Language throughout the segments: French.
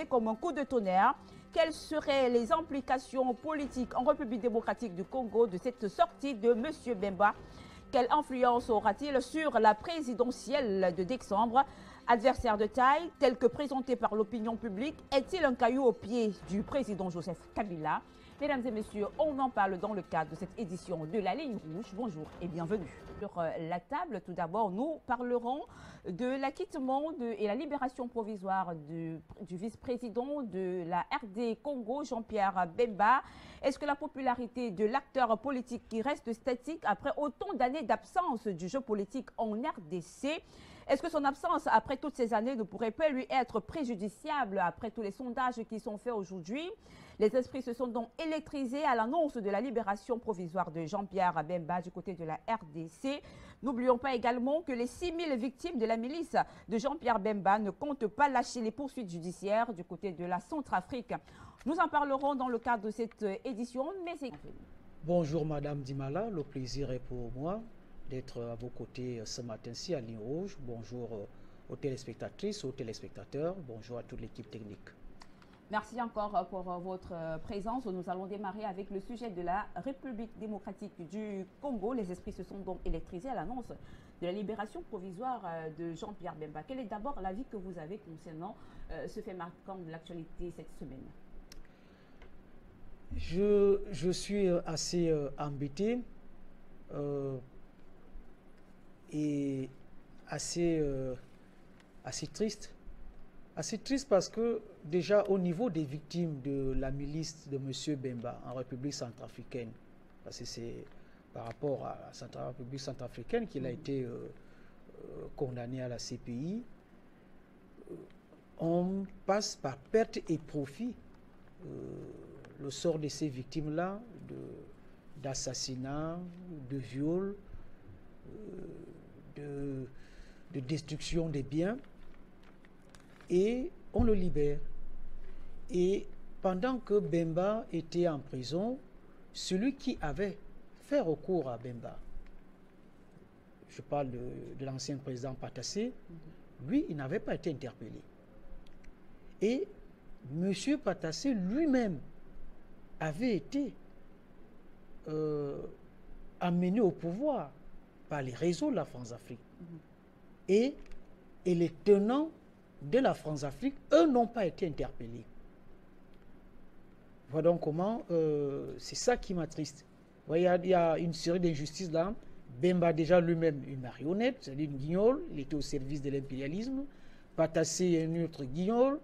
comme un coup de tonnerre. Quelles seraient les implications politiques en République démocratique du Congo de cette sortie de M. Bemba? Quelle influence aura-t-il sur la présidentielle de décembre? Adversaire de taille, tel que présenté par l'opinion publique, est-il un caillou au pied du président Joseph Kabila? Mesdames et messieurs, on en parle dans le cadre de cette édition de La Ligne Rouge. Bonjour et bienvenue. Sur la table, tout d'abord, nous parlerons de l'acquittement et la libération provisoire du vice-président de la RD Congo, Jean-Pierre Bemba. Est-ce que la popularité de l'acteur politique qui reste statique après autant d'années d'absence du jeu politique en RDC, est-ce que son absence après toutes ces années ne pourrait pas lui être préjudiciable après tous les sondages qui sont faits aujourd'hui? Les esprits se sont donc électrisés à l'annonce de la libération provisoire de Jean-Pierre Bemba du côté de la RDC. N'oublions pas également que les 6000 victimes de la milice de Jean-Pierre Bemba ne comptent pas lâcher les poursuites judiciaires du côté de la Centrafrique. Nous en parlerons dans le cadre de cette édition. Bonjour Madame Dimala, le plaisir est pour moi d'être à vos côtés ce matin-ci à Ligne Rouge. Bonjour aux téléspectatrices, aux téléspectateurs. Bonjour à toute l'équipe technique. Merci encore pour votre présence. Nous allons démarrer avec le sujet de la République démocratique du Congo. Les esprits se sont donc électrisés à l'annonce de la libération provisoire de Jean-Pierre Bemba. Quel est d'abord l'avis que vous avez concernant ce fait marquant de l'actualité cette semaine? Je suis assez embêté et assez triste. Assez triste parce que déjà au niveau des victimes de la milice de M. Bemba en République centrafricaine, parce que c'est par rapport à la République centrafricaine qu'il a été condamné à la CPI, on passe par perte et profit le sort de ces victimes-là, d'assassinat, de viol, de destruction des biens, et on le libère. Et pendant que Bemba était en prison, celui qui avait fait recours à Bemba, je parle de l'ancien président Patassé, lui, il n'avait pas été interpellé. Et M. Patassé lui-même avait été amené au pouvoir par les réseaux de la France-Afrique. Et les tenants de la France-Afrique, eux, n'ont pas été interpellés. Voilà donc comment, c'est ça qui m'attriste. Il y a une série d'injustices là. Bemba, déjà lui-même, une marionnette, c'est-à-dire une guignole, il était au service de l'impérialisme. Patassé, un autre guignole.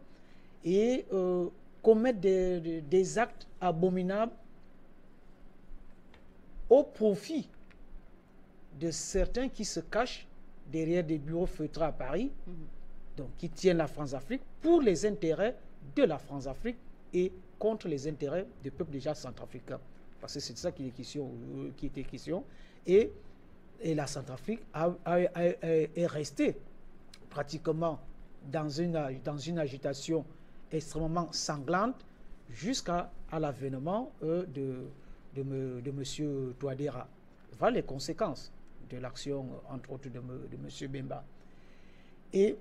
Et commettre des actes abominables au profit de certains qui se cachent derrière des bureaux feutrés à Paris, donc qui tiennent la France-Afrique pour les intérêts de la France-Afrique et contre les intérêts du peuple déjà centrafricain. Parce que c'est de ça qui était question. Et la Centrafrique est restée pratiquement dans une agitation extrêmement sanglante jusqu'à l'avènement de M. Touadéra. Voilà les conséquences de l'action, entre autres, de M. Bemba. Et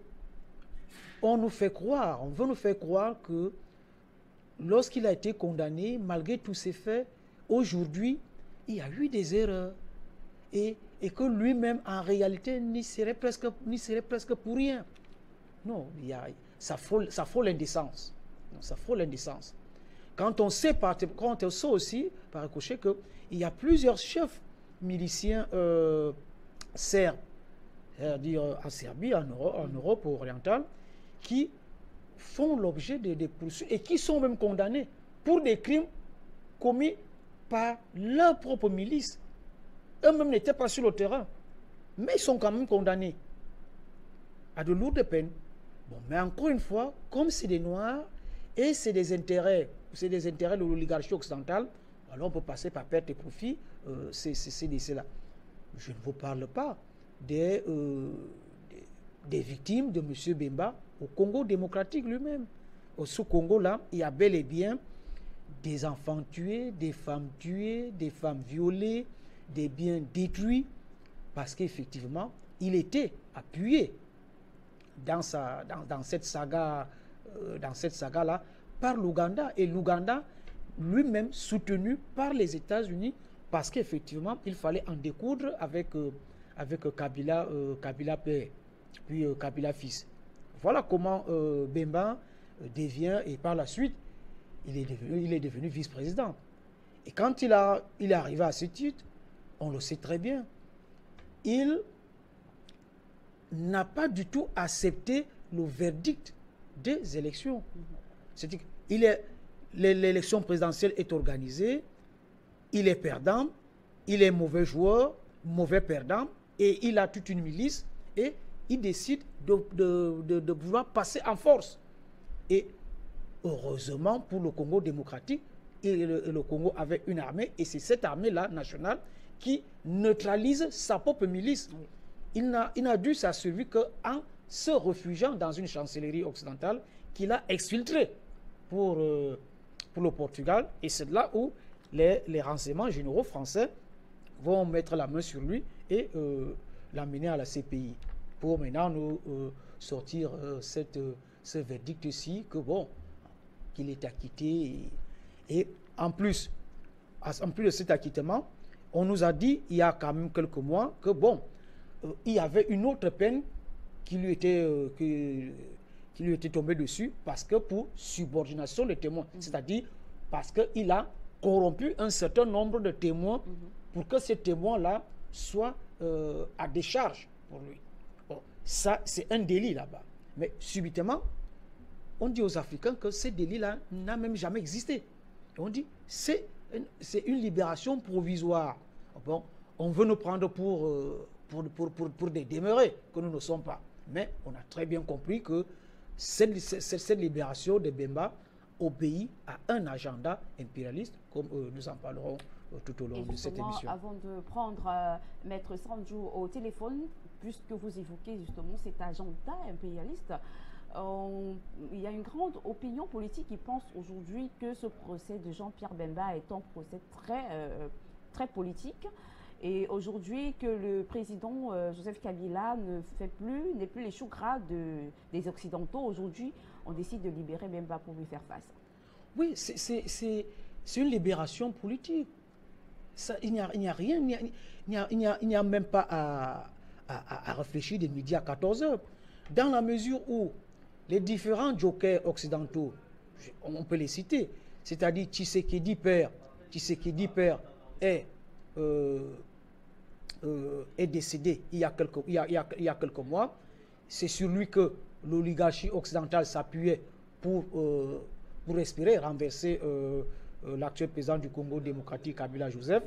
on veut nous faire croire que lorsqu'il a été condamné, malgré tous ces faits, aujourd'hui, il y a eu des erreurs. Et que lui-même, en réalité, n'y serait presque pour rien. Non, ça frôle l'indécence. Ça frôle l'indécence. Quand on sait aussi, par ricochet, qu'il y a plusieurs chefs miliciens serbes, c'est-à-dire en Serbie, en Europe orientale, qui font l'objet de poursuites et qui sont même condamnés pour des crimes commis par leur propre milice. Eux-mêmes n'étaient pas sur le terrain, mais ils sont quand même condamnés à de lourdes peines. Bon, mais encore une fois, comme c'est des Noirs et c'est des intérêts de l'oligarchie occidentale, alors on peut passer par perte et profit, c'est là. Je ne vous parle pas des victimes de M. Bemba au Congo démocratique lui-même. Au sous-Congo, là, il y a bel et bien des enfants tués, des femmes violées, des biens détruits, parce qu'effectivement, il était appuyé dans cette saga dans cette saga-là par l'Ouganda, et l'Ouganda lui-même soutenu par les États-Unis, parce qu'effectivement, il fallait en découdre avec Kabila, Kabila père, puis Kabila fils. Voilà comment Bemba devient, et par la suite, il est devenu vice-président. Et quand il est arrivé à ce titre, on le sait très bien, il n'a pas du tout accepté le verdict des élections. C'est-à-dire l'élection présidentielle est organisée, il est perdant, il est mauvais joueur, mauvais perdant, et il a toute une milice, et il décide de vouloir passer en force. Et heureusement pour le Congo démocratique, le Congo avait une armée, et c'est cette armée-là, nationale, qui neutralise sa propre milice. Oui. Il n'a dû sa survie qu'en se réfugiant dans une chancellerie occidentale qu'il a exfiltrée pour le Portugal. Et c'est là où les renseignements généraux français vont mettre la main sur lui et l'amener à la CPI pour maintenant nous sortir ce verdict-ci que bon, qu'il est acquitté. Et en plus de cet acquittement, on nous a dit il y a quand même quelques mois que bon, il y avait une autre peine qui lui était tombée dessus, parce que pour subordination de témoins, c'est-à-dire parce qu'il a corrompu un certain nombre de témoins pour que ces témoins-là soient à décharge pour lui. Bon, ça, c'est un délit là-bas. Mais subitement, on dit aux Africains que ce délit-là n'a même jamais existé. Et on dit c'est une libération provisoire. Bon, on veut nous prendre pour des demeurés que nous ne sommes pas. Mais on a très bien compris que cette libération de Bemba obéit à un agenda impérialiste, comme nous en parlerons tout au long de cette émission. Avant de prendre Maître Sandjou au téléphone, puisque vous évoquez justement cet agenda impérialiste, il y a une grande opinion politique qui pense aujourd'hui que ce procès de Jean-Pierre Bemba est un procès très politique. Et aujourd'hui, que le président Joseph Kabila n'est plus les choux gras des Occidentaux. Aujourd'hui, on décide de libérer Bemba pour lui faire face. Oui, c'est une libération politique. Ça, il n'y a rien, il n'y a même pas à réfléchir de midi à 14 heures. Dans la mesure où les différents jokers occidentaux, on peut les citer, c'est-à-dire Tshisekedi père est décédé il y a quelques mois. C'est sur lui que l'oligarchie occidentale s'appuyait pour espérer renverser l'actuel président du Congo démocratique, Kabila Joseph.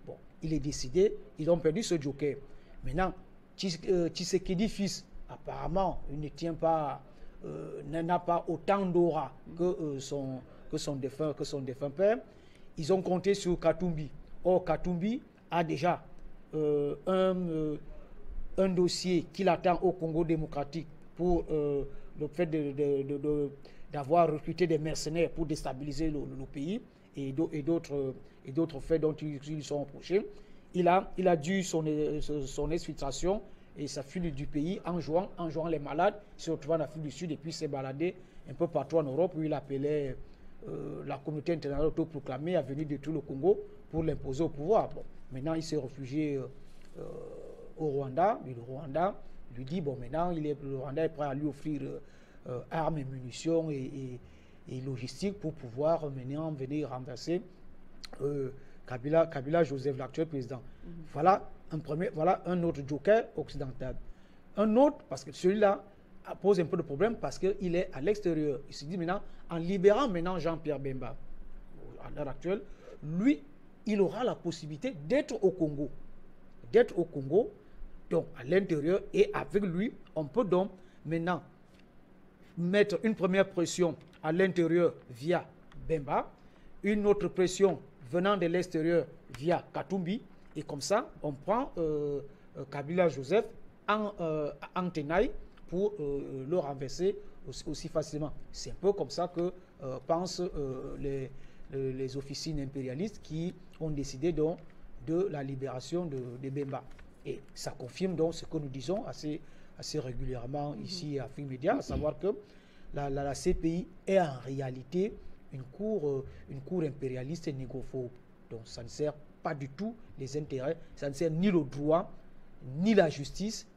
Bon, il est décédé, ils ont perdu ce joker. Maintenant, Tshisekedi fils, apparemment, il ne tient pas, n'a pas autant d'aura que son défunt père. Ils ont compté sur Katumbi. Or, Katumbi a déjà un dossier qu'il attend au Congo démocratique pour le fait d'avoir recruté des mercenaires pour déstabiliser le pays et d'autres faits dont ils sont reprochés. Il a dû son exfiltration et sa fuite du pays en jouant les malades. Il se retrouve en Afrique du Sud et puis s'est baladé un peu partout en Europe où il appelait la communauté internationale autoproclamée à venir de tout le Congo pour l'imposer au pouvoir. Bon, maintenant, il s'est réfugié au Rwanda. Et le Rwanda lui dit, bon, maintenant, le Rwanda est prêt à lui offrir armes et munitions et logistique pour pouvoir maintenant venir renverser Kabila Joseph, l'actuel président. Voilà un autre joker occidental. Un autre, parce que celui-là pose un peu de problème parce qu'il est à l'extérieur. Il se dit maintenant, en libérant maintenant Jean-Pierre Bemba, à l'heure actuelle, lui, il aura la possibilité d'être au Congo. Donc à l'intérieur, et avec lui, on peut donc maintenant mettre une première pression à l'intérieur via Bemba, une autre pression venant de l'extérieur via Katumbi, et comme ça, on prend Kabila Joseph en tenaille pour le renverser aussi facilement. C'est un peu comme ça que pensent les officines impérialistes qui ont décidé donc de la libération de Bemba. Et ça confirme donc ce que nous disons assez régulièrement ici à Afrique Média, à savoir que la CPI est en réalité une cour impérialiste et négrophobe. Donc ça ne sert pas du tout les intérêts, ça ne sert ni le droit, ni la justice,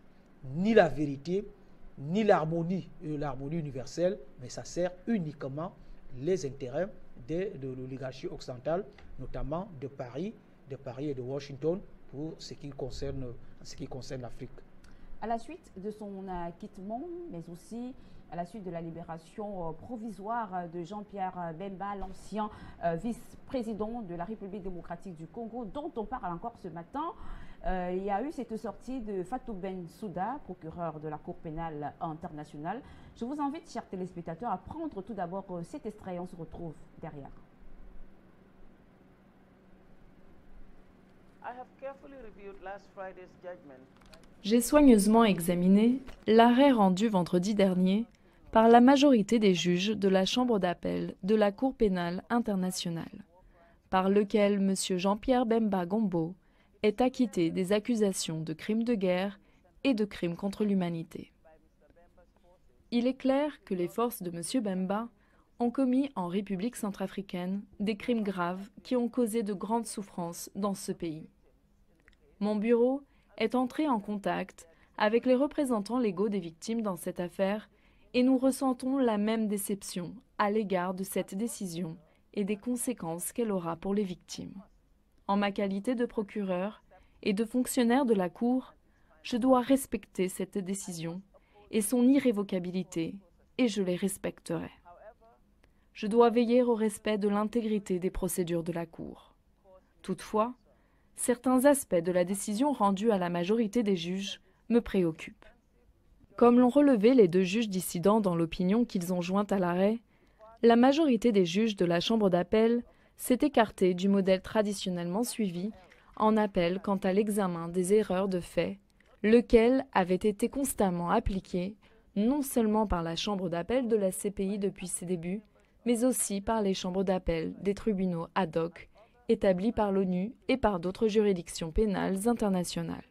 ni la vérité, ni l'harmonie universelle, mais ça sert uniquement les intérêts de l'oligarchie occidentale, notamment de Paris et de Washington, pour ce qui concerne l'Afrique. À la suite de son acquittement, mais aussi à la suite de la libération provisoire de Jean-Pierre Bemba, l'ancien vice-président de la République démocratique du Congo, dont on parle encore ce matin, il y a eu cette sortie de Fatou Bensouda, procureur de la Cour pénale internationale. Je vous invite, chers téléspectateurs, à prendre tout d'abord cet extrait. On se retrouve derrière. J'ai soigneusement examiné l'arrêt rendu vendredi dernier par la majorité des juges de la Chambre d'appel de la Cour pénale internationale, par lequel M. Jean-Pierre Bemba Gombo est acquitté des accusations de crimes de guerre et de crimes contre l'humanité. Il est clair que les forces de M. Bemba ont commis en République centrafricaine des crimes graves qui ont causé de grandes souffrances dans ce pays. Mon bureau est entré en contact avec les représentants légaux des victimes dans cette affaire et nous ressentons la même déception à l'égard de cette décision et des conséquences qu'elle aura pour les victimes. En ma qualité de procureur et de fonctionnaire de la Cour, je dois respecter cette décision et son irrévocabilité, et je les respecterai. Je dois veiller au respect de l'intégrité des procédures de la Cour. Toutefois, certains aspects de la décision rendue à la majorité des juges me préoccupent. Comme l'ont relevé les deux juges dissidents dans l'opinion qu'ils ont jointe à l'arrêt, la majorité des juges de la Chambre d'appel s'est écartée du modèle traditionnellement suivi en appel quant à l'examen des erreurs de fait, lequel avait été constamment appliqué non seulement par la Chambre d'appel de la CPI depuis ses débuts, mais aussi par les chambres d'appel des tribunaux ad hoc établis par l'ONU et par d'autres juridictions pénales internationales.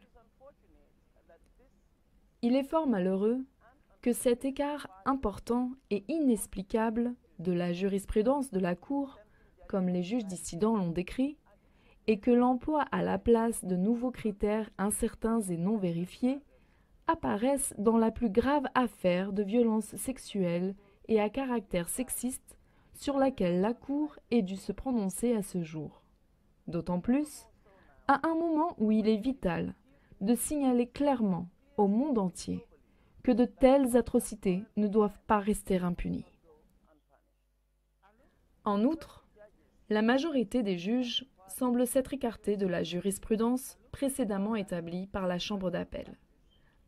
Il est fort malheureux que cet écart important et inexplicable de la jurisprudence de la Cour, comme les juges dissidents l'ont décrit, et que l'emploi à la place de nouveaux critères incertains et non vérifiés apparaissent dans la plus grave affaire de violence sexuelle et à caractère sexiste sur laquelle la Cour ait dû se prononcer à ce jour. D'autant plus, à un moment où il est vital de signaler clairement au monde entier que de telles atrocités ne doivent pas rester impunies. En outre, la majorité des juges semble s'être écartée de la jurisprudence précédemment établie par la Chambre d'appel,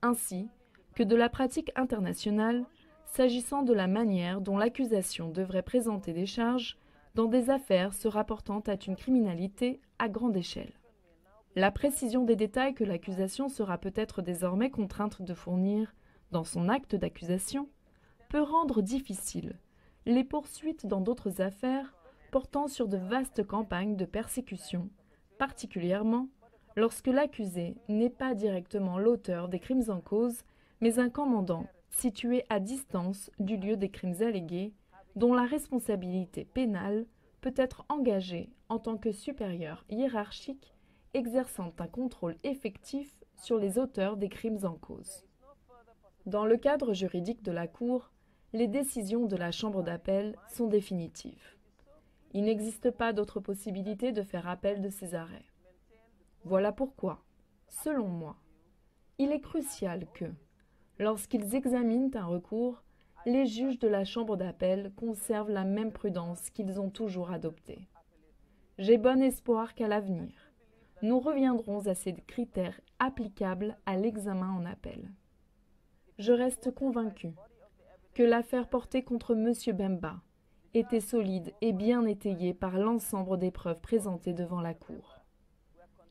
ainsi que de la pratique internationale s'agissant de la manière dont l'accusation devrait présenter des charges dans des affaires se rapportant à une criminalité à grande échelle. La précision des détails que l'accusation sera peut-être désormais contrainte de fournir dans son acte d'accusation peut rendre difficile les poursuites dans d'autres affaires portant sur de vastes campagnes de persécution, particulièrement lorsque l'accusé n'est pas directement l'auteur des crimes en cause, mais un commandant situé à distance du lieu des crimes allégués, dont la responsabilité pénale peut être engagée en tant que supérieur hiérarchique exerçant un contrôle effectif sur les auteurs des crimes en cause. Dans le cadre juridique de la Cour, les décisions de la Chambre d'appel sont définitives. Il n'existe pas d'autre possibilité de faire appel de ces arrêts. Voilà pourquoi, selon moi, il est crucial que, lorsqu'ils examinent un recours, les juges de la Chambre d'appel conservent la même prudence qu'ils ont toujours adoptée. J'ai bon espoir qu'à l'avenir, nous reviendrons à ces critères applicables à l'examen en appel. Je reste convaincu que l'affaire portée contre M. Bemba était solide et bien étayée par l'ensemble des preuves présentées devant la Cour.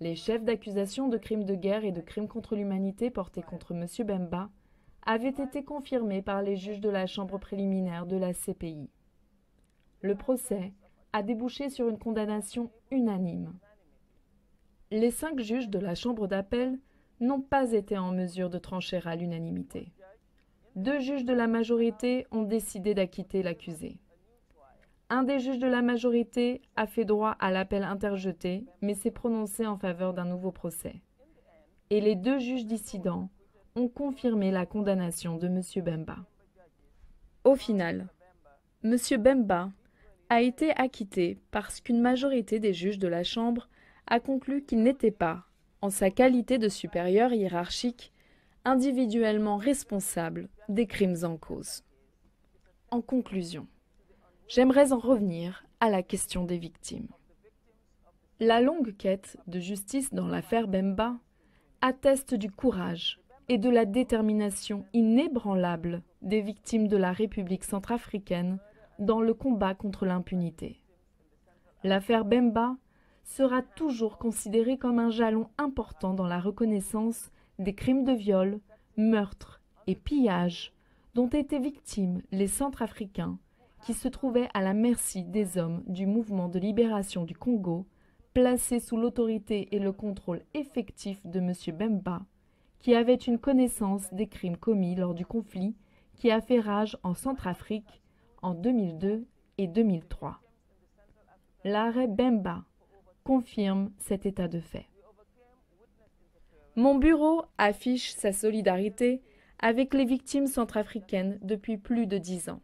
Les chefs d'accusation de crimes de guerre et de crimes contre l'humanité portés contre M. Bemba avaient été confirmés par les juges de la chambre préliminaire de la CPI. Le procès a débouché sur une condamnation unanime. Les 5 juges de la chambre d'appel n'ont pas été en mesure de trancher à l'unanimité. 2 juges de la majorité ont décidé d'acquitter l'accusé. Un des juges de la majorité a fait droit à l'appel interjeté, mais s'est prononcé en faveur d'un nouveau procès. Et les 2 juges dissidents ont confirmé la condamnation de M. Bemba. Au final, M. Bemba a été acquitté parce qu'une majorité des juges de la Chambre a conclu qu'il n'était pas, en sa qualité de supérieur hiérarchique, individuellement responsable des crimes en cause. En conclusion, j'aimerais en revenir à la question des victimes. La longue quête de justice dans l'affaire Bemba atteste du courage et de la détermination inébranlable des victimes de la République centrafricaine dans le combat contre l'impunité. L'affaire Bemba sera toujours considérée comme un jalon important dans la reconnaissance des crimes de viol, meurtres et pillages dont étaient victimes les Centrafricains qui se trouvaient à la merci des hommes du mouvement de libération du Congo, placés sous l'autorité et le contrôle effectif de M. Bemba, qui avait une connaissance des crimes commis lors du conflit qui a fait rage en Centrafrique en 2002 et 2003. L'arrêt Bemba confirme cet état de fait. Mon bureau affiche sa solidarité avec les victimes centrafricaines depuis plus de 10 ans.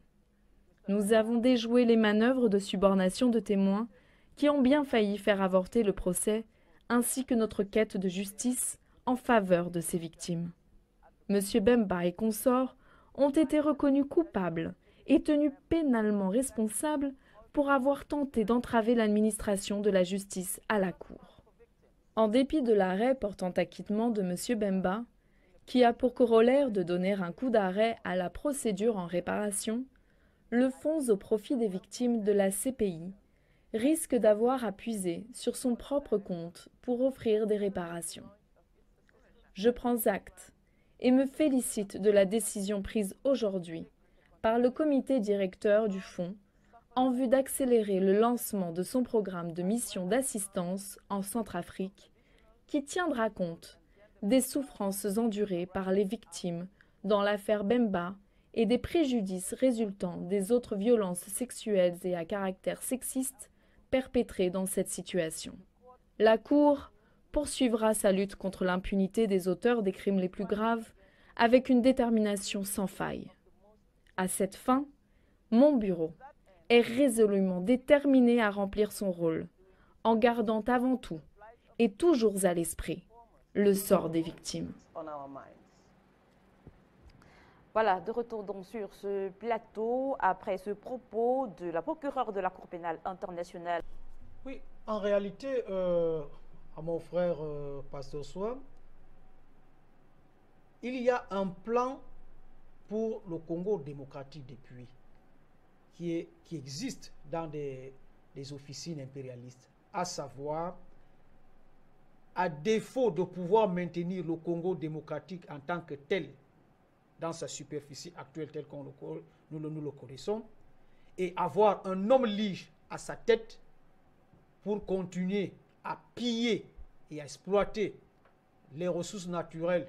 Nous avons déjoué les manœuvres de subornation de témoins qui ont bien failli faire avorter le procès, ainsi que notre quête de justice en faveur de ces victimes. M. Bemba et consorts ont été reconnus coupables et tenus pénalement responsables pour avoir tenté d'entraver l'administration de la justice à la Cour. En dépit de l'arrêt portant acquittement de M. Bemba, qui a pour corollaire de donner un coup d'arrêt à la procédure en réparation, le fonds au profit des victimes de la CPI risque d'avoir à puiser sur son propre compte pour offrir des réparations. Je prends acte et me félicite de la décision prise aujourd'hui par le comité directeur du fonds en vue d'accélérer le lancement de son programme de mission d'assistance en Centrafrique qui tiendra compte des souffrances endurées par les victimes dans l'affaire Bemba et des préjudices résultant des autres violences sexuelles et à caractère sexiste perpétrées dans cette situation. La Cour poursuivra sa lutte contre l'impunité des auteurs des crimes les plus graves avec une détermination sans faille. À cette fin, mon bureau est résolument déterminé à remplir son rôle, en gardant avant tout et toujours à l'esprit le sort des victimes. Voilà, de retour donc sur ce plateau après ce propos de la procureure de la Cour pénale internationale. Oui, en réalité, à mon frère Pasteur Soa, il y a un plan pour le Congo démocratique depuis qui existe dans des officines impérialistes, à savoir, à défaut de pouvoir maintenir le Congo démocratique en tant que tel dans sa superficie actuelle telle qu'on nous le connaissons, et avoir un homme lige à sa tête pour continuer à piller et à exploiter les ressources naturelles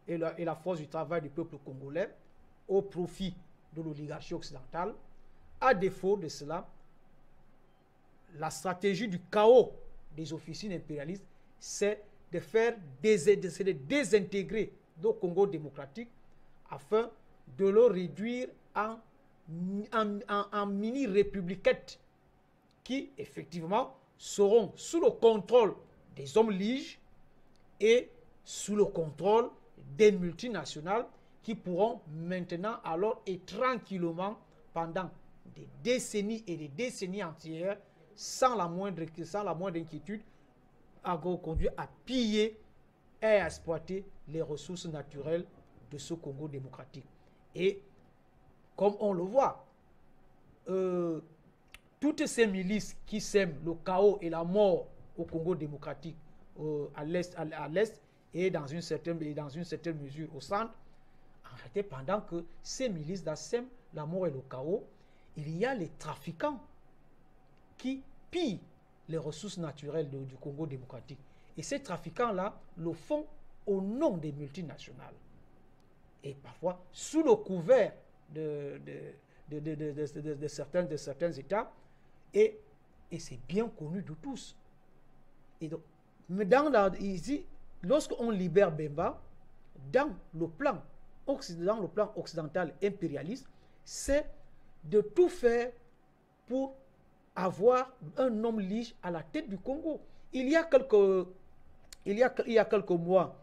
et la force du travail du peuple congolais au profit de l'oligarchie occidentale. À défaut de cela, la stratégie du chaos des officines impérialistes, c'est de désintégrer le Congo démocratique afin de le réduire en mini-républiquettes qui, effectivement, seront sous le contrôle des hommes liges et sous le contrôle des multinationales qui pourront maintenant alors et tranquillement pendant des décennies et des décennies entières sans la moindre inquiétude conduire à piller et à exploiter les ressources naturelles de ce Congo démocratique. Et comme on le voit, toutes ces milices qui sèment le chaos et la mort au Congo démocratique à l'est et dans une certaine mesure au centre, en réalité, pendant que ces milices sèment la mort et le chaos, il y a les trafiquants qui pillent les ressources naturelles du Congo démocratique. Et ces trafiquants-là le font au nom des multinationales. et parfois sous le couvert de certains États, et c'est bien connu de tous. Et donc, mais ici, lorsqu'on libère Bemba, dans le plan occidental impérialiste, c'est de tout faire pour avoir un homme lige à la tête du Congo. Il y a quelques mois,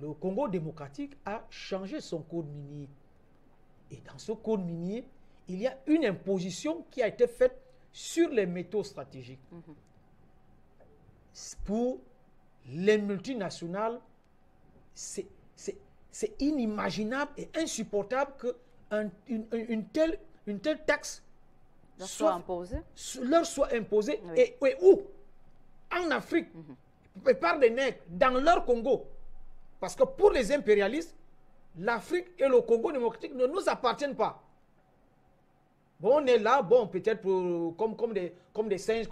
le Congo démocratique a changé son code minier. Et dans ce code minier, il y a une imposition qui a été faite sur les métaux stratégiques. Pour les multinationales, c'est inimaginable et insupportable qu'une telle taxe leur soit imposée. Oui. Et où? En Afrique, par des nègres, dans leur Congo. Parce que pour les impérialistes, l'Afrique et le Congo démocratique ne nous appartiennent pas. Bon, on est là, bon, peut-être comme des singes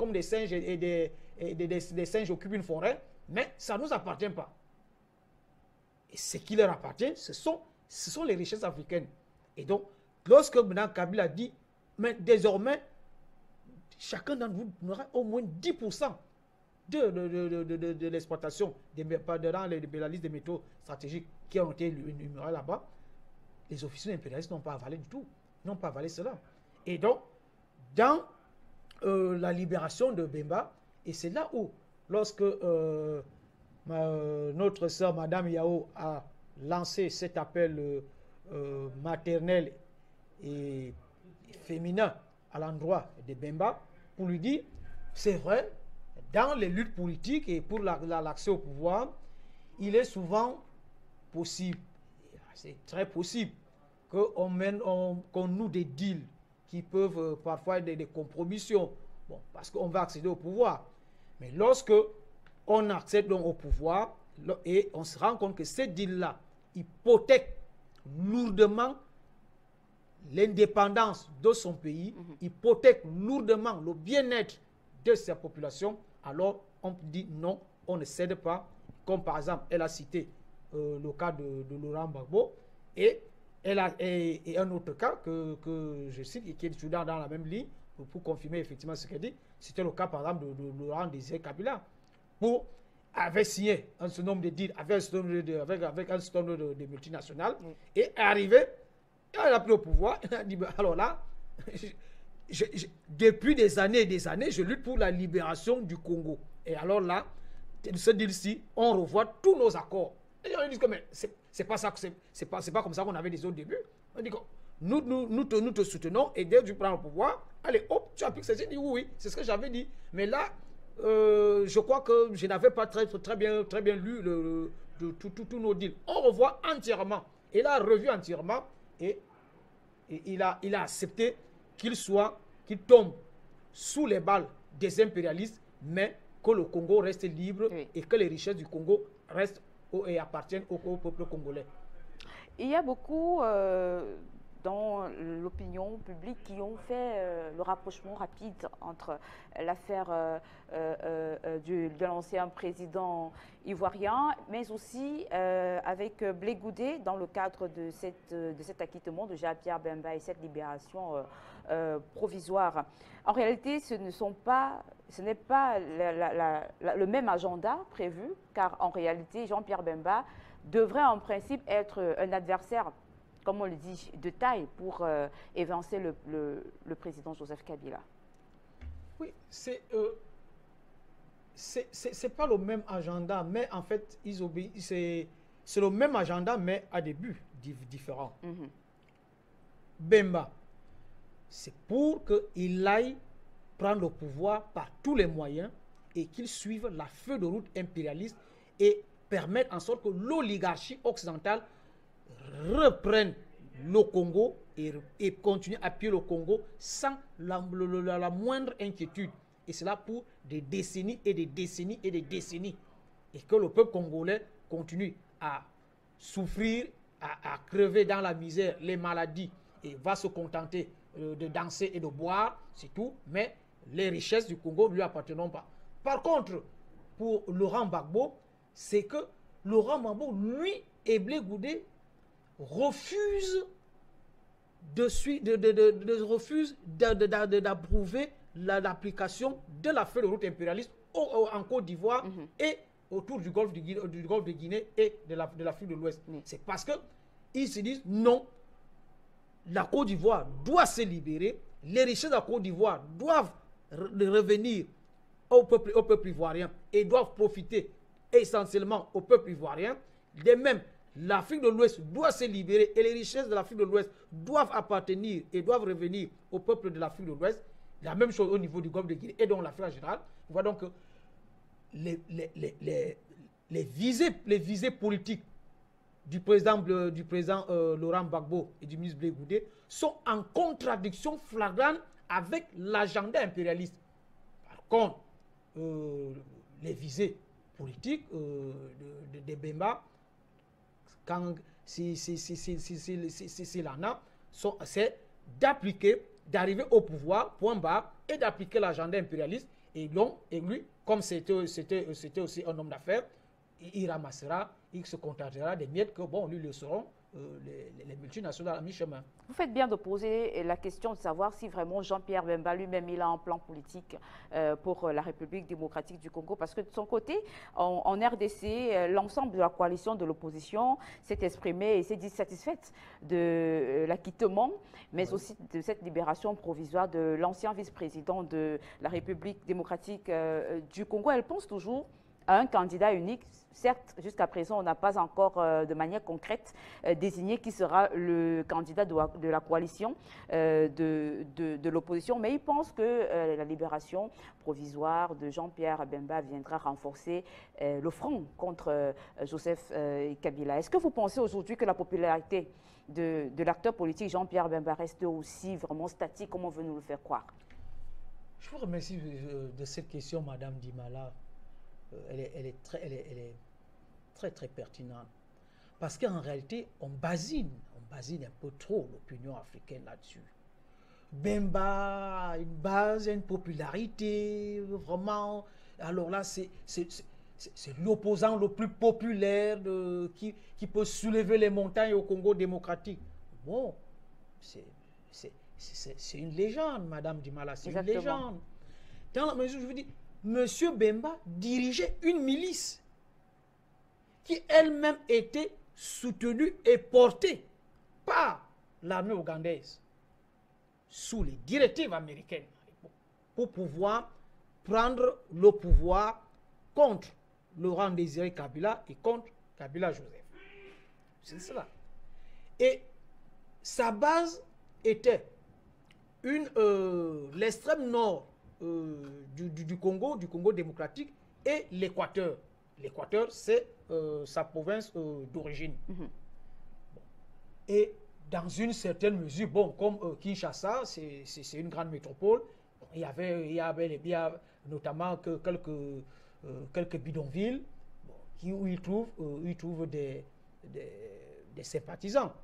et des singes occupent une forêt, mais ça ne nous appartient pas. Et ce qui leur appartient, ce sont les richesses africaines. Et donc, lorsque maintenant Kabila a dit, mais désormais, chacun d'entre vous aura au moins 10% de l'exploitation dans la liste des métaux stratégiques qui ont été énumérés là-bas, les officiers impérialistes n'ont pas avalé du tout. N'ont pas avalé cela. Et donc, dans la libération de Bemba, et c'est là où, lorsque notre sœur, Madame Yao, a lancé cet appel maternel et féminin à l'endroit de Bemba, pour lui dire, c'est vrai, dans les luttes politiques et pour l'accès au pouvoir, il est souvent possible, c'est très possible, qu'on noue des deals qui peuvent parfois être des compromissions, bon, parce qu'on va accéder au pouvoir. Mais lorsque on accède donc au pouvoir et on se rend compte que ces deals-là hypothèquent lourdement l'indépendance de son pays, hypothèquent lourdement le bien-être de sa population, alors on dit non, on ne cède pas. Comme par exemple, elle a cité le cas de Laurent Gbagbo, et un autre cas que je cite et qui est toujours dans la même ligne, pour confirmer effectivement ce qu'elle dit, c'était le cas par exemple de Laurent Désiré Kabila, avait signé un certain nombre de deals avec un certain nombre de multinationales, et est arrivé, elle a pris le pouvoir, elle a dit, alors là, depuis des années et des années, je lutte pour la libération du Congo. Et alors là, ce deal-ci, on revoit tous nos accords. Et on dit que c'est pas ça, c'est pas comme ça qu'on avait dit au début. On dit que nous te soutenons, et dès que tu prends le pouvoir, allez, hop, tu appliques ça. J'ai dit oui, c'est ce que j'avais dit. Mais là, je crois que je n'avais pas très bien lu tous nos deals. On revoit entièrement. Il a revu entièrement, et il a accepté qu'il tombe sous les balles des impérialistes, mais que le Congo reste libre, oui, et que les richesses du Congo restent et appartiennent au peuple congolais. Il y a beaucoup dans l'opinion publique qui ont fait le rapprochement rapide entre l'affaire de l'ancien président ivoirien, mais aussi avec Blé Goudé dans le cadre de cet acquittement de Jean-Pierre Bemba et cette libération provisoire. En réalité, ce n'est pas le même agenda prévu, car en réalité, Jean-Pierre Bemba devrait en principe être un adversaire, comme on le dit, de taille pour évincer le président Joseph Kabila. Oui, c'est pas le même agenda, mais en fait, c'est le même agenda, mais à des buts différents. Bemba, c'est pour qu'il aille prendre le pouvoir par tous les moyens et qu'il suive la feuille de route impérialiste et permettre en sorte que l'oligarchie occidentale reprenne le Congo et continue à appuyer le Congo sans la moindre inquiétude. Et cela pour des décennies et des décennies et des décennies. Et que le peuple congolais continue à souffrir, à crever dans la misère, les maladies, et va se contenter de danser et de boire, c'est tout, mais les richesses du Congo ne lui appartiennent pas. Par contre, pour Laurent Gbagbo, c'est que Laurent Gbagbo, lui et Blé Goudé, refuse d'approuver l'application de la feuille de route impérialiste en Côte d'Ivoire et autour du golfe de Guinée et de l'Afrique de l'Ouest. C'est parce qu'ils se disent non, la Côte d'Ivoire doit se libérer, les richesses de la Côte d'Ivoire doivent revenir au peuple ivoirien et doivent profiter essentiellement au peuple ivoirien. De même, l'Afrique de l'Ouest doit se libérer et les richesses de l'Afrique de l'Ouest doivent appartenir et doivent revenir au peuple de l'Afrique de l'Ouest. La même chose au niveau du golfe de Guinée et dans l'Afrique en général. On voit donc que les visées politiques du président Laurent Gbagbo et du ministre Blé Goudé sont en contradiction flagrante avec l'agenda impérialiste. Par contre, les visées politiques de Bemba, si l'en a, c'est d'arriver au pouvoir, point barre, et d'appliquer l'agenda impérialiste. Et lui, comme c'était aussi un homme d'affaires, il ramassera, il se contentera des miettes que, bon, lui le seront les multinationales à mi-chemin. Vous faites bien de poser la question de savoir si vraiment Jean-Pierre Bemba lui-même il a un plan politique pour la République démocratique du Congo, parce que de son côté, en RDC, l'ensemble de la coalition de l'opposition s'est exprimée et s'est dit satisfaite de l'acquittement, mais aussi de cette libération provisoire de l'ancien vice-président de la République démocratique du Congo. Elle pense toujours à un candidat unique. Certes, jusqu'à présent, on n'a pas encore de manière concrète désigné qui sera le candidat de la coalition de l'opposition, mais il pense que la libération provisoire de Jean-Pierre Bemba viendra renforcer le front contre Joseph Kabila. Est-ce que vous pensez aujourd'hui que la popularité de l'acteur politique Jean-Pierre Bemba reste aussi vraiment statique, comme on veut nous le faire croire? Je vous remercie de cette question, Madame Dimala. Elle est très pertinente. Parce qu'en réalité, on basine un peu trop l'opinion africaine là-dessus. Bemba, une base, une popularité, vraiment. Alors là, c'est l'opposant le plus populaire qui peut soulever les montagnes au Congo démocratique. Bon, c'est une légende, Madame Dimala, c'est une légende. Dans la mesure où je vous dis, Monsieur Bemba dirigeait une milice qui elle-même était soutenue et portée par l'armée ougandaise sous les directives américaines pour pouvoir prendre le pouvoir contre Laurent Désiré Kabila et contre Kabila Joseph. C'est cela. Et sa base était l'extrême nord du Congo démocratique et l'Équateur. L'Équateur, c'est sa province d'origine. Bon. Et dans une certaine mesure, bon, comme Kinshasa, c'est une grande métropole, bon, il y avait notamment quelques bidonvilles où il trouve des sympathisants.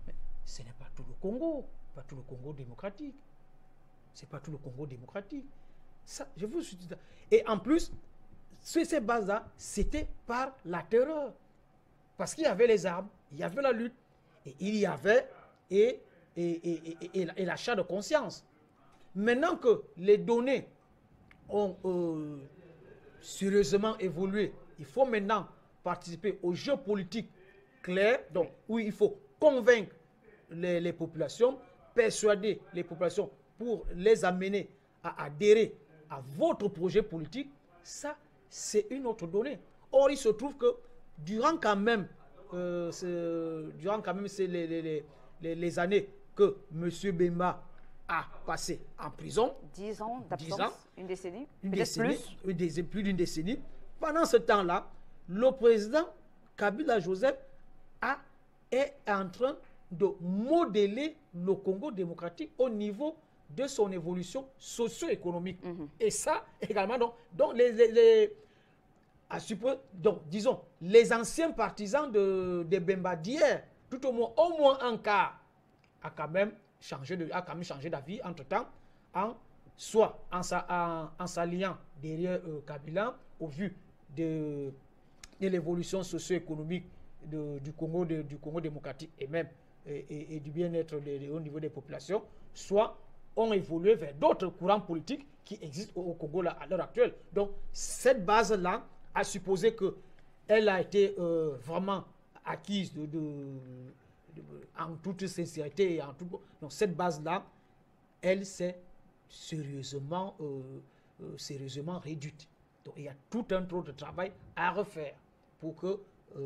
Mais ce n'est pas tout le Congo, pas tout le Congo démocratique. C'est pas tout le Congo démocratique. Ça, je vous dis. Et en plus, sur ces bases-là, c'était par la terreur. Parce qu'il y avait les armes, il y avait la lutte, et il y avait et l'achat de conscience. Maintenant que les données ont sérieusement évolué, il faut maintenant participer au jeu politique clair, donc où il faut convaincre les populations, persuader les populations pour les amener à adhérer à votre projet politique. Ça, c'est une autre donnée. Or, il se trouve que durant quand même les années que M. Bemba a passé en prison, 10 ans d'absence, une décennie, plus d'une décennie. Pendant ce temps-là, le président Kabila Joseph est en train de modeler le Congo démocratique au niveau de son évolution socio-économique. Et ça, également, donc disons, les anciens partisans de Bemba d'hier, tout au moins un quart, a quand même changé d'avis entre-temps, soit en s'alliant derrière Kabila, au vu de l'évolution socio-économique du Congo démocratique et même et du bien-être au niveau des populations, soit ont évolué vers d'autres courants politiques qui existent au Congo là, à l'heure actuelle. Donc, cette base-là a supposé qu'elle a été vraiment acquise en toute sincérité. Donc, cette base-là, elle s'est sérieusement réduite. Donc, il y a tout un trop de travail à refaire pour que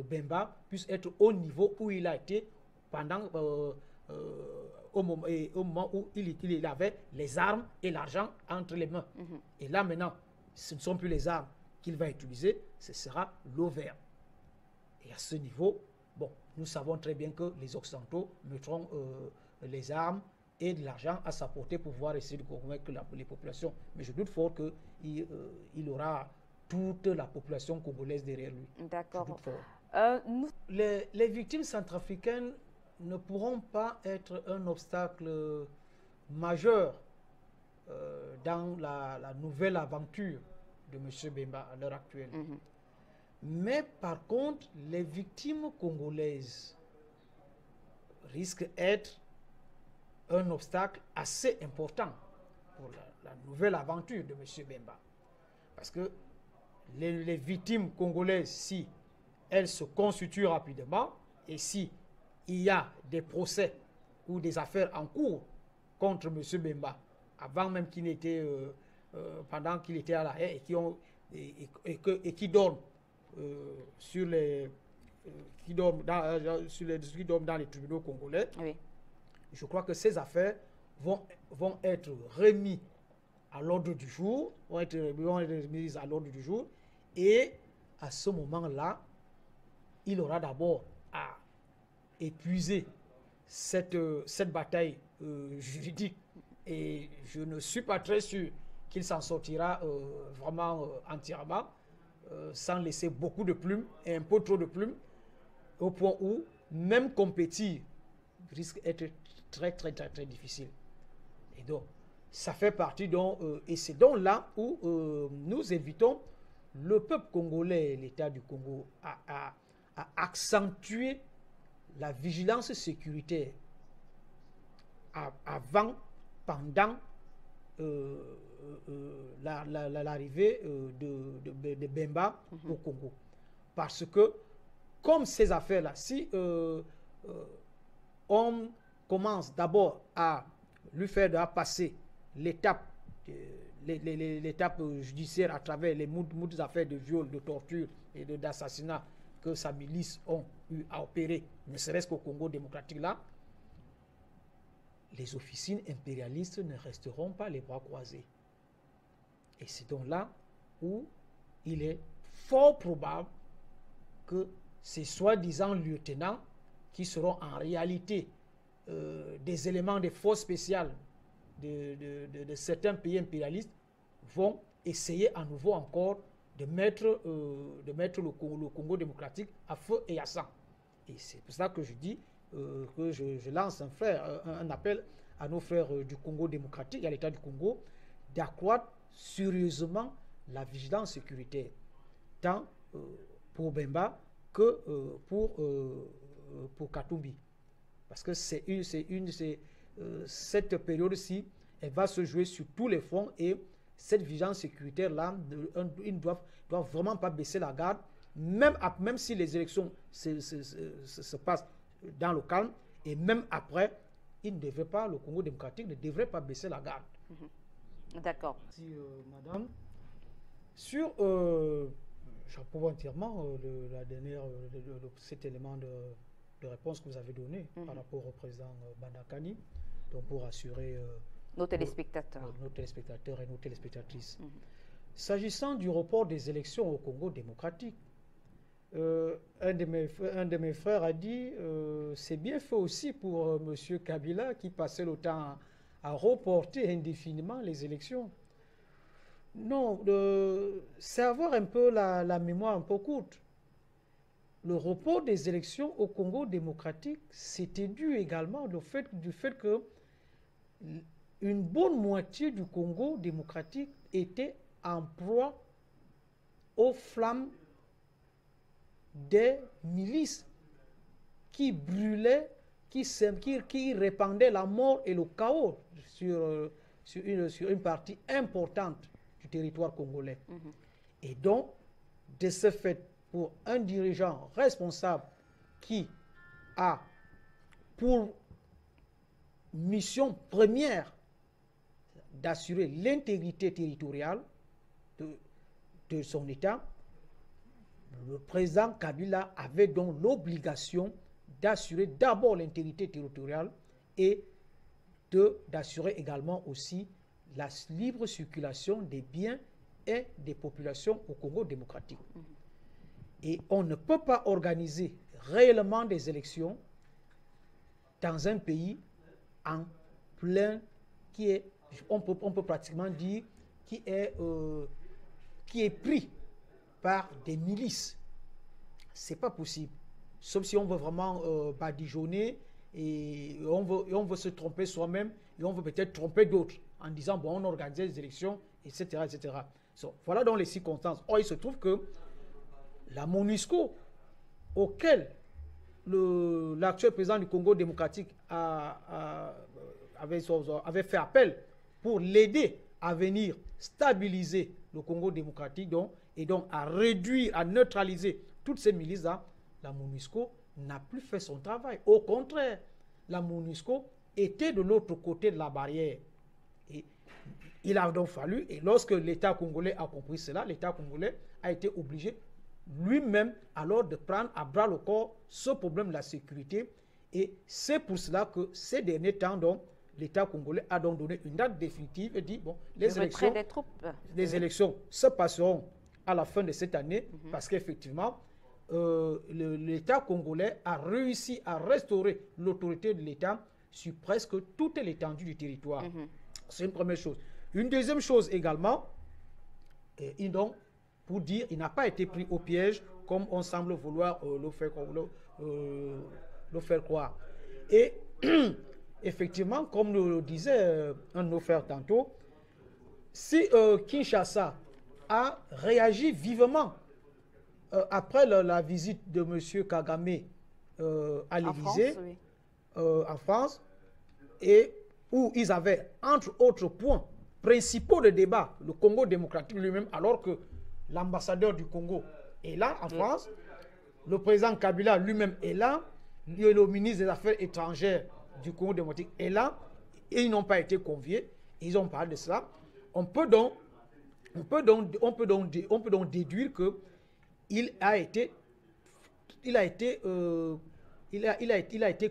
Bemba puisse être au niveau où il a été pendant au moment où il avait les armes et l'argent entre les mains. Et là maintenant, ce ne sont plus les armes qu'il va utiliser, ce sera l'eau verte. Et à ce niveau, bon, nous savons très bien que les Occidentaux mettront les armes et de l'argent à sa portée pour pouvoir essayer de convaincre les populations. Mais je doute fort qu'il aura toute la population congolaise derrière lui. D'accord. Les victimes centrafricaines ne pourront pas être un obstacle majeur dans la nouvelle aventure de M. Bemba à l'heure actuelle. Mais par contre, les victimes congolaises risquent d'être un obstacle assez important pour la nouvelle aventure de M. Bemba. Parce que les victimes congolaises, si elles se constituent rapidement et si il y a des procès ou des affaires en cours contre M. Bemba, avant même qu'il n'était, pendant qu'il était à la haie et qui dorment dans les tribunaux congolais, oui. Je crois que ces affaires vont être remises à l'ordre du jour, vont être remises à l'ordre du jour, et à ce moment-là, il aura d'abord à épuiser cette bataille juridique, et je ne suis pas très sûr qu'il s'en sortira vraiment entièrement, sans laisser beaucoup de plumes et un peu trop de plumes, au point où même compétir risque d'être très très très très difficile. Et donc ça fait partie et c'est donc là où nous invitons le peuple congolais et l'État du Congo à accentuer la vigilance sécuritaire avant, pendant l'arrivée de Bemba au Congo. Parce que, comme ces affaires-là, si on commence d'abord à lui faire passer l'étape judiciaire à travers les moutes affaires de viol, de torture et d'assassinat que sa milice ont eu à opérer, ne serait-ce qu'au Congo démocratique là, les officines impérialistes ne resteront pas les bras croisés. Et c'est donc là où il est fort probable que ces soi-disant lieutenants, qui seront en réalité des éléments des forces spéciales de certains pays impérialistes, vont essayer à nouveau encore de mettre le Congo démocratique à feu et à sang. Et c'est pour ça que je dis que je lance un appel à nos frères du Congo démocratique et à l'État du Congo d'accroître sérieusement la vigilance sécuritaire, tant pour Bemba que pour Katumbi. Parce que cette période-ci, elle va se jouer sur tous les fronts, et cette vigilance sécuritaire-là, ils ne doivent vraiment pas baisser la garde, même si les élections se passent dans le calme, et même après, le Congo démocratique ne devrait pas baisser la garde. D'accord. Merci, madame. Sur, j'approuve entièrement cet élément de réponse que vous avez donné par rapport au président Bandakani, donc pour assurer nos téléspectateurs et nos téléspectatrices. S'agissant du report des élections au Congo démocratique, un de mes frères a dit c'est bien fait aussi pour M. Kabila qui passait le temps à reporter indéfiniment les élections. Non, c'est avoir un peu la mémoire un peu courte. Le report des élections au Congo démocratique, c'était dû également du fait que une bonne moitié du Congo démocratique était en proie aux flammes des milices qui brûlait, qui répandait la mort et le chaos sur une partie importante du territoire congolais. Et donc, de ce fait, pour un dirigeant responsable qui a pour mission première d'assurer l'intégrité territoriale de son État, le président Kabila avait donc l'obligation d'assurer d'abord l'intégrité territoriale et d'assurer également aussi la libre circulation des biens et des populations au Congo démocratique. Et on ne peut pas organiser réellement des élections dans un pays en plein qui est, on peut pratiquement dire, qui est pris par des milices. C'est pas possible. Sauf si on veut vraiment badigeonner et on veut se tromper soi-même et on veut peut-être tromper d'autres en disant bon, on organise des élections, etc. etc. So, voilà donc les circonstances. Or, il se trouve que la MONUSCO, auquel l'actuel président du Congo démocratique avait fait appel pour l'aider à venir stabiliser le Congo démocratique et donc à réduire, à neutraliser toutes ces milices-là, la MONUSCO n'a plus fait son travail. Au contraire, la MONUSCO était de l'autre côté de la barrière. Et il a donc fallu, et lorsque l'État congolais a compris cela, l'État congolais a été obligé lui-même alors de prendre à bras le corps ce problème de la sécurité. Et c'est pour cela que ces derniers temps, donc, l'État congolais a donc donné une date définitive et dit, bon, les élections se passeront à la fin de cette année parce qu'effectivement, l'État congolais a réussi à restaurer l'autorité de l'État sur presque toute l'étendue du territoire. C'est une première chose. Une deuxième chose également, pour dire il n'a pas été pris au piège comme on semble vouloir le faire croire. Et effectivement, comme nous le disait un de nos frères tantôt, si Kinshasa a réagi vivement après la visite de M. Kagame à l'Élysée, en France, et où ils avaient, entre autres points principaux de débat, le Congo démocratique lui-même, alors que l'ambassadeur du Congo est là en France, le président Kabila lui-même est là, le ministre des Affaires étrangères du Congo démocratique est là, et ils n'ont pas été conviés, ils ont parlé de cela. On peut donc déduire que il a été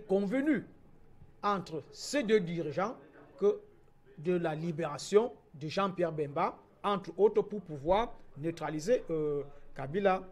convenu entre ces deux dirigeants que de la libération de Jean-Pierre Bemba, entre autres, pour pouvoir neutraliser Kabila